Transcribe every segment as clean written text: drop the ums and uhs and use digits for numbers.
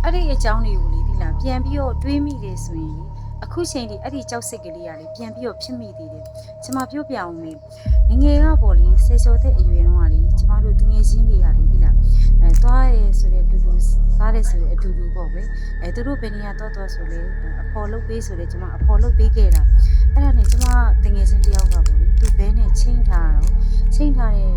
အဲ့ဒီအကြောင်းတွေကိုလေဒီလားပြန်ပြီးတော့တွေးမိတယ်ဆိုရင်လေအခုချိန်ဒီအဲ့ဒီကြောက်စိတ်ကလေးကလေပြန်ပြီးတော့ဖြစ်မိသေးတယ်ကျမပြောပြအောင်မေငယ်ကပေါ့လေဆယ်ကျော်တဲ့အရွယ်တုန်းကလေကျမတို့တငယ်ချင်းတွေကလေဒီလားသွားရဲဆိုတဲ့အတူတူစားရဲဆိုတဲ့အတူတူပေါ့ပဲသူတို့ဘယ်နေရာတော့ဆိုလေအဖော်လုပ်ပေးဆိုလေကျမအဖော်လုပ်ပေးခဲ့တာအဲ့ဒါနဲ့ကျမတငယ်ချင်းတယောက်ကပေါ့လေသူဘဲနဲ့ချင်းထားတော့ချင်းထားတဲ့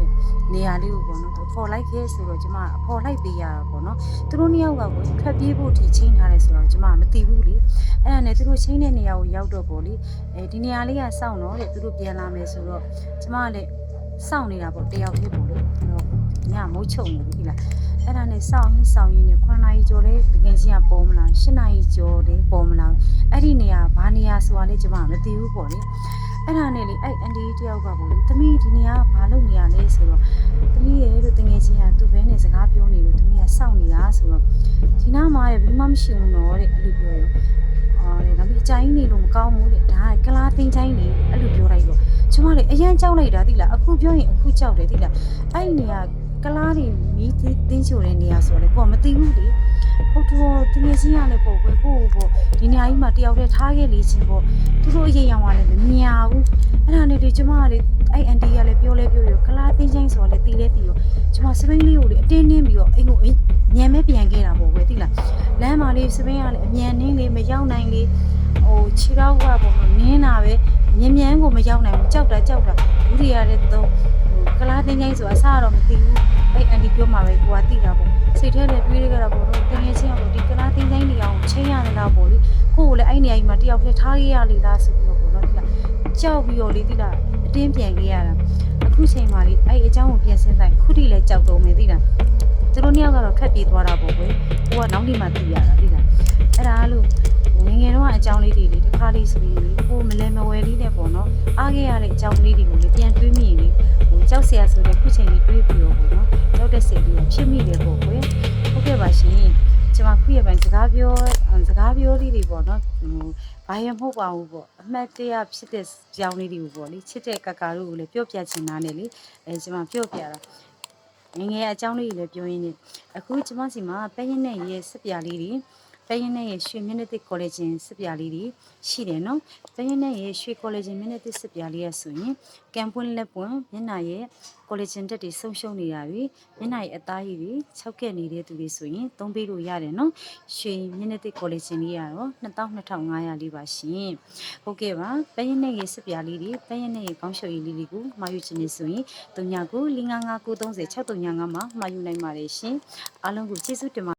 နေရာလေးကိုပေါ့နော်သူဖော်လိုက်ခဲ့ဆိုတော့ကျမအဖော်လိုက်ပေးရတာပေါ့နော်သူတို့နှစ်ယောက်ကကိုထွက်ပြေးဖို့ဒီချင်းထားတယ်ဆိုတော့ကျမမသိဘူးလေအဲ့ဒါနဲ့သူတို့ချင်းတဲ့နေရာကိုရောက်တော့ပေါ့လေဒီနေရာလေးကစောင့်တော့တဲ့သူတို့ပြန်လာမယ်ဆိုတော့ကျမကလည်းစောင့်နေတာပေါ့တယောက်တည်းပေါ့လေအဲ့တော့ညမုတ်ချုံနေပြီလားအဲ့ဒါနဲ့စောင့်ရင်းနဲ့9နာရီကျော်လဲတကယ်ချင်းကပေါ်မလား10နာရီကျော်လဲပေါ်မလားအဲ့ဒီနေရာဘာနေရာဆိုတာလဲကျမမသိဘူးပေါ့လေအဲ့ဒါနဲ့လေအဲ့အန်ဒီတယောက်ကပေါ့လေသမီးဒီနေရာကဘာလုပ်နေရလဲဆိုတော့သမီးရဲ့လို့တကယ်ချင်းကသူ့ဘဲနဲ့စကားပြောနေလို့သမီးကစောင့်နေတာဆိုတော့ဒီနားမှာရဲ့ဘယ်မှမရှိဘူးနော်တဲ့အဲ့လိုပြောရောတဲ့နောက်ပြီးအကြိုင်းနေလို့မကောင်းဘူးတဲ့ဒါကကလားတင်းချိုင်းနေအဲ့လိုပြောလိုက်တော့ကျမလေအရန်ကြောက်လိုက်တာသိလားအခုပြောရင်အခုကြောက်တယ်သိလားအဲ့နေရာကလားတွေမီးတင်းချိုတဲ့နေရာဆိုတော့လေကိုကမသိဘူးလေဟုတ်တော့တကယ်ချင်းရလဲပေါ့ကွယ်ကိုပေါ့ဒီနေရာကြီးမှာတယောက်တည်းထားခဲ့လေချင်းပေါ့သူတို့အရေးရောင်ကလည်းမမြင်ဘူးအဲ့ဒါနဲ့ဒီကျမကလေအဲ့အန်တီကလည်းပြောရောကလားတင်းချိုင်းဆိုတော့လေတီလဲတီရောကျမစပိန်လေးကိုလေအတင်းနှင်းပြီးတော့အိမ်ကိုညံမဲပြန်ခဲ့တာပေါ့ကွယ်သိလားလမ်းမှာလေးစပိန်ကလည်းအမြန်နှင်းလေးမရောက်နိုင်လေခြေထောက်ကပေါ့နင်းတာပဲမြန်ကိုမရောက်နိုင်ဘူးကြောက်တာလူတွေရတဲ့တော့ကလားတင်းချိုင်းဆိုအစားတော့မသိဘူးအဲ့အန်တီပြောမှာပဲကိုကသိတာပေါ့စိတ်ထဲလည်းတွေးရကြတာပေါ့တော့တကယ်ချင်းကပေါ့ဒီကလားတင်းချိုင်းနေအောင်ချင်းရနေတာပေါ့လေကိုကိုလည်းအဲ့နေရာကြီးမှာတယောက်တည်းထားခဲ့ရလေလားဆိုပြီးတော့ပေါ့နော်ဒီလားကြောက်ပြီးတော့လေဒီလားအတင်းပြန်ခဲ့ရတာအခုချိန်မှာလေအဲ့အเจ้าကိုပြန်ဆင်းဆိုင်ခုထိလည်းကြောက်တော့မယ်သိလားသူတို့နှစ်ယောက်ကတော့ခက်ပြေးသွားတာပေါ့ကွယ်ကိုကနောက်နေ့မှသိရတာသိလားအဲ့ဒါလို့ငယ်တော့အကြောင်းလေးတွေလေတစ်ခါလေးဆိုရင်လေကိုမလဲမဝဲလေးနဲ့ပေါ့နော်အားခဲ့ရတဲ့အကြောင်းလေးတွေကိုလေပြန်တွေးမိရင်လေကြောက်စရာဆိုတဲ့ခုချိန်လေးတွေးပြီးတော့ပေါ့နော်ကြောက်တဲ့စိတ်လေးဖြစ်မိတယ်ပေါ့ကွယ်ဟုတ်ကဲ့ပါရှင်ကျွန်မခုရပိုင်းစကားပြောလေးတွေပေါ့နော်ဘာရမဟုတ်ပါဘူးပေါ့အမှတ်တရဖြစ်တဲ့ကြောင်းလေးတွေကိုပေါ့လေချစ်တဲ့ကကာတို့ကိုလည်းပြောပြချင်တာနဲ့လေကျွန်မပြောပြတာငယ်အကြောင်းလေးတွေလည်းပြောရင်းနဲ့အခုကျွန်မစီမှာပဲရင်နဲ့ရဲ့စပြာလေးတွေပဲရင်နဲ့ရဲ့ရွှေမြင့်တဲ့ကော်လေဂျင်စပြာလေးတွေရှိတယ်နော်ပဲရင်နဲ့ရဲ့ရွှေကော်လေဂျင်မြင့်တဲ့စပြာလေးရဆိုရင်ကံပွန်းလက်ပွန်းမျက်နှာရဲ့ကော်လေဂျင်တက်တွေဆုံးရှုံးနေတာပြီမျက်နှာရဲ့အသားရည်တွေ၆ကက်နေတဲ့သူတွေဆိုရင်သုံးပေးလို့ရတယ်နော်ရွှေမြင့်တဲ့ကော်လေဂျင်လေးကတော့22,500လေးပါရှင်ဟုတ်ကဲ့ပါပဲရင်နဲ့ရဲ့စပြာလေးတွေပဲရင်နဲ့ရဲ့ကောင်းရှုပ်ရည်လေးတွေကိုမှာယူခြင်းနေဆိုရင်3995930635မှာမှာယူနိုင်ပါတယ်ရှင်အားလုံးကိုကျေးဇူးတင်ပါ